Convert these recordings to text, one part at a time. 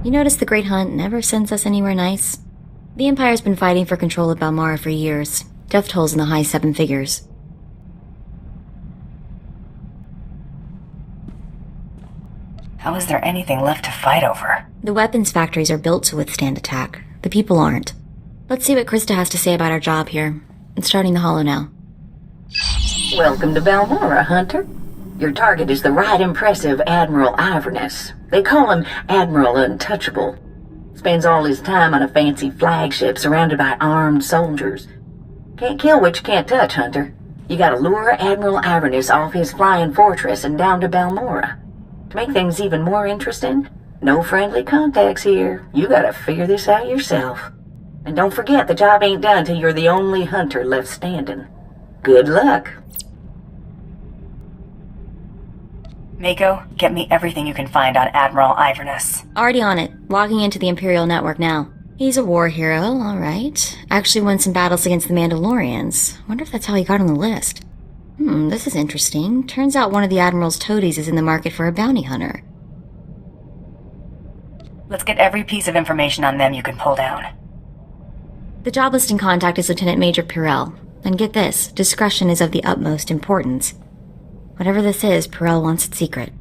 You notice the Great Hunt never sends us anywhere nice? The Empire's been fighting for control of Balmora for years. Death tolls in the high 7 figures. How is there anything left to fight over? The weapons factories are built to withstand attack. The people aren't. Let's see what Krista has to say about our job here. It's starting the holo now. Welcome to Balmora, Hunter. Your target is the right impressive Admiral Iverness. They call him Admiral Untouchable. Spends all his time on a fancy flagship surrounded by armed soldiers. Can't kill what you can't touch, Hunter. You gotta lure Admiral Iverness off his flying fortress and down to Balmora. To make things even more interesting, no friendly contacts here. You gotta figure this out yourself. And don't forget, the job ain't done till you're the only hunter left standing. Good luck. Mako, get me everything you can find on Admiral Iverness. Already on it. Logging into the Imperial network now. He's a war hero, alright. Actually won some battles against the Mandalorians. Wonder if that's how he got on the list. This is interesting. Turns out one of the Admiral's toadies is in the market for a bounty hunter. Let's get every piece of information on them you can pull down. The job listing contact is Lieutenant Major Pyrrell. And get this, discretion is of the utmost importance. Whatever this is, Pyrrell wants it secret.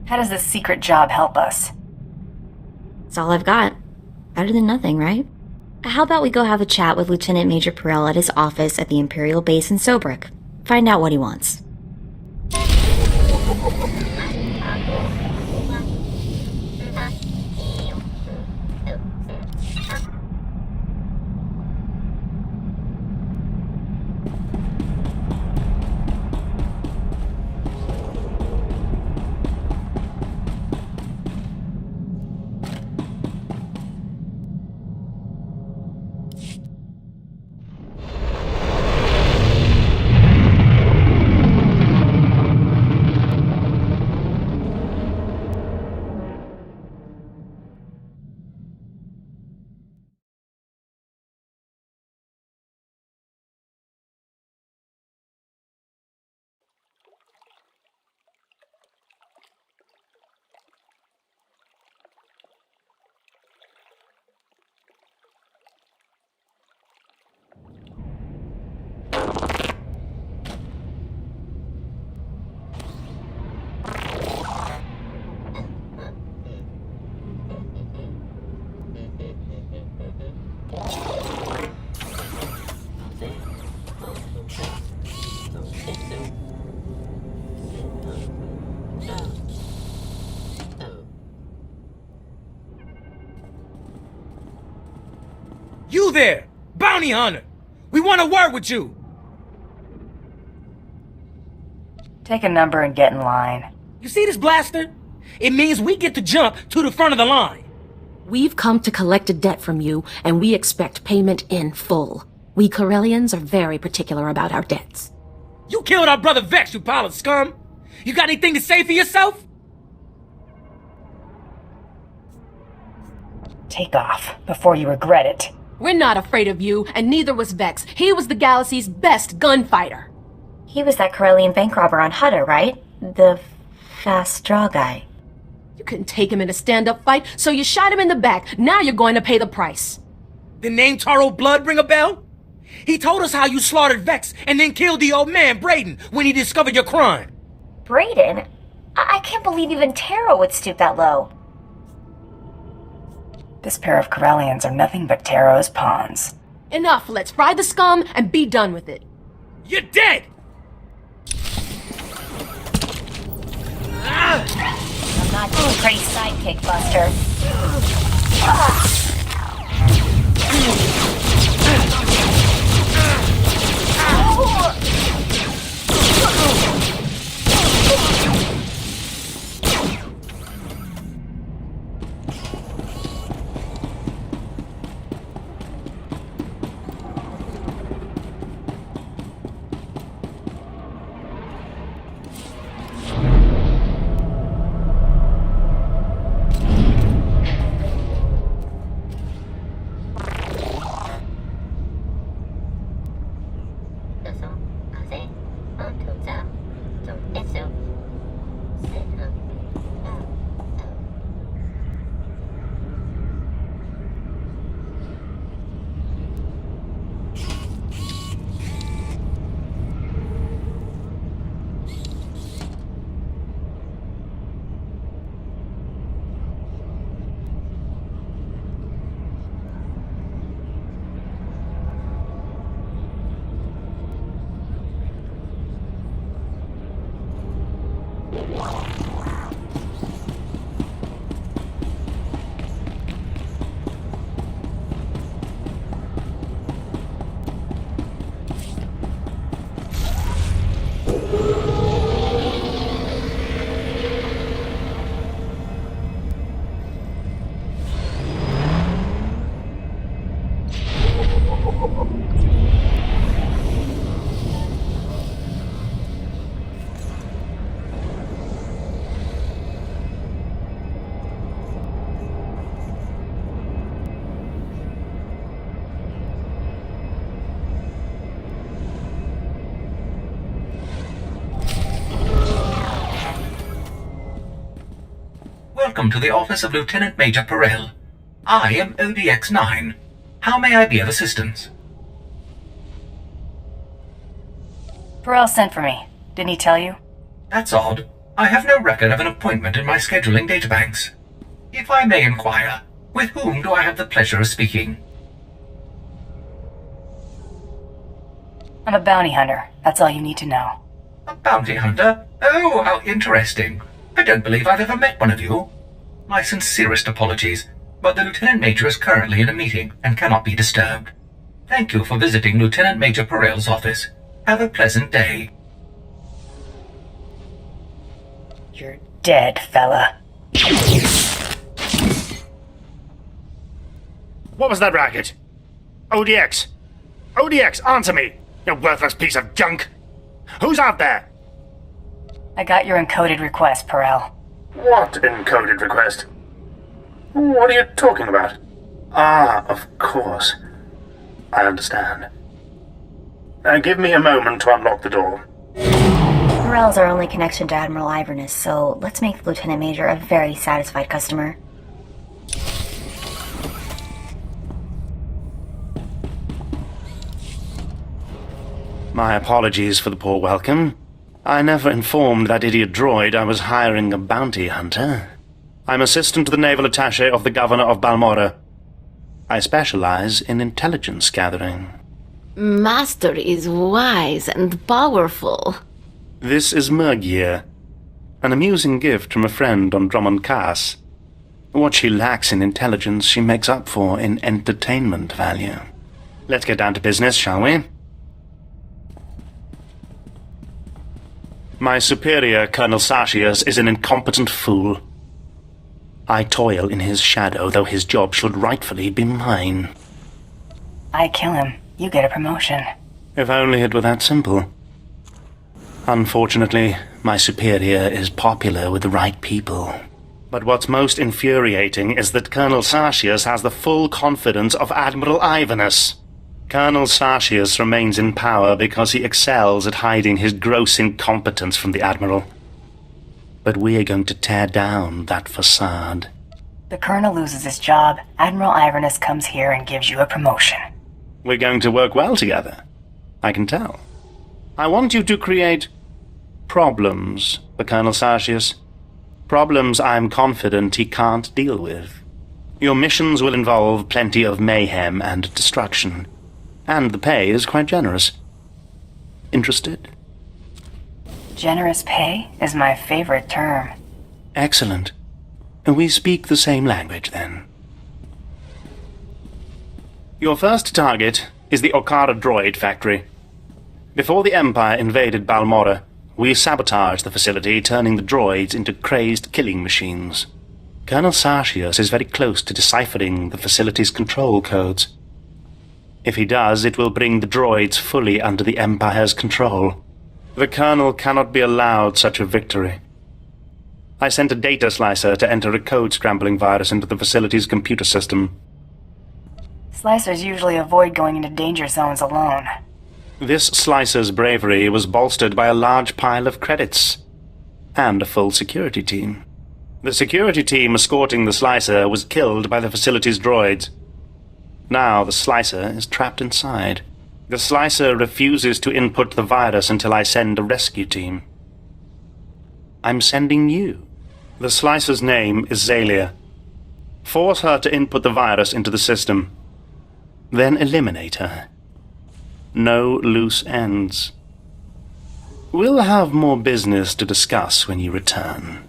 How does this secret job help us? That's all I've got. Better than nothing, right? How about we go have a chat with Lieutenant Major Pyrrell at his office at the Imperial base in Sobrik. Find out what he wants. You there! Bounty hunter! We want to work with you! Take a number and get in line. You see this blaster? It means we get to jump to the front of the line. We've come to collect a debt from you, and we expect payment in full. We Corellians are very particular about our debts. You killed our brother Vex, you pile of scum! You got anything to say for yourself? Take off, before you regret it. We're not afraid of you, and neither was Vex. He was the galaxy's best gunfighter. He was that Corellian bank robber on Hutter, right? The fast draw guy. You couldn't take him in a stand-up fight, so you shot him in the back. Now you're going to pay the price. The name Taro Blood ring a bell? He told us how you slaughtered Vex and then killed the old man, Brayden, when he discovered your crime. Brayden? I can't believe even Taro would stoop that low. This pair of Corellians are nothing but Taro's pawns. Enough, let's fry the scum and be done with it. You're dead! I'm not doing pretty sidekick, Buster. That's all. Welcome to the office of Lieutenant Major Perel. I am ODX-9. How may I be of assistance? Burrell sent for me. Didn't he tell you? That's odd. I have no record of an appointment in my scheduling databanks. If I may inquire, with whom do I have the pleasure of speaking? I'm a bounty hunter. That's all you need to know. A bounty hunter? Oh, how interesting. I don't believe I've ever met one of you. My sincerest apologies, but the Lieutenant Major is currently in a meeting and cannot be disturbed. Thank you for visiting Lieutenant Major Perel's office. Have a pleasant day. You're dead, fella. What was that racket? ODX! ODX, answer me! You worthless piece of junk! Who's out there? I got your encoded request, Perel. What encoded request? What are you talking about? Ah, of course. I understand. Give me a moment to unlock the door. Perel's our only connection to Admiral Iverness, so let's make the Lieutenant Major a very satisfied customer. My apologies for the poor welcome. I never informed that idiot droid I was hiring a bounty hunter. I'm assistant to the naval attaché of the Governor of Balmora. I specialize in intelligence gathering. Master is wise and powerful. This is Mergier, an amusing gift from a friend on Drummond Cass. What she lacks in intelligence she makes up for in entertainment value. Let's get down to business, shall we? My superior, Colonel Sartius, is an incompetent fool. I toil in his shadow, though his job should rightfully be mine. I kill him. You get a promotion. If only it were that simple. Unfortunately, my superior is popular with the right people. But what's most infuriating is that Colonel Sartius has the full confidence of Admiral Iverness. Colonel Sartius remains in power because he excels at hiding his gross incompetence from the Admiral. But we're going to tear down that facade. The Colonel loses his job, Admiral Iverness comes here and gives you a promotion. We're going to work well together. I can tell. I want you to create problems for Colonel Sartius. Problems I'm confident he can't deal with. Your missions will involve plenty of mayhem and destruction. And the pay is quite generous. Interested? Generous pay is my favorite term. Excellent. We speak the same language, then. Your first target is the Okara droid factory. Before the Empire invaded Balmora, we sabotaged the facility, turning the droids into crazed killing machines. Colonel Sartius is very close to deciphering the facility's control codes. If he does, it will bring the droids fully under the Empire's control. The Colonel cannot be allowed such a victory. I sent a data slicer to enter a code-scrambling virus into the facility's computer system. Slicers usually avoid going into danger zones alone. This slicer's bravery was bolstered by a large pile of credits. And a full security team. The security team escorting the slicer was killed by the facility's droids. Now the slicer is trapped inside. The slicer refuses to input the virus until I send a rescue team. I'm sending you. The slicer's name is Zalia. Force her to input the virus into the system. Then eliminate her. No loose ends. We'll have more business to discuss when you return.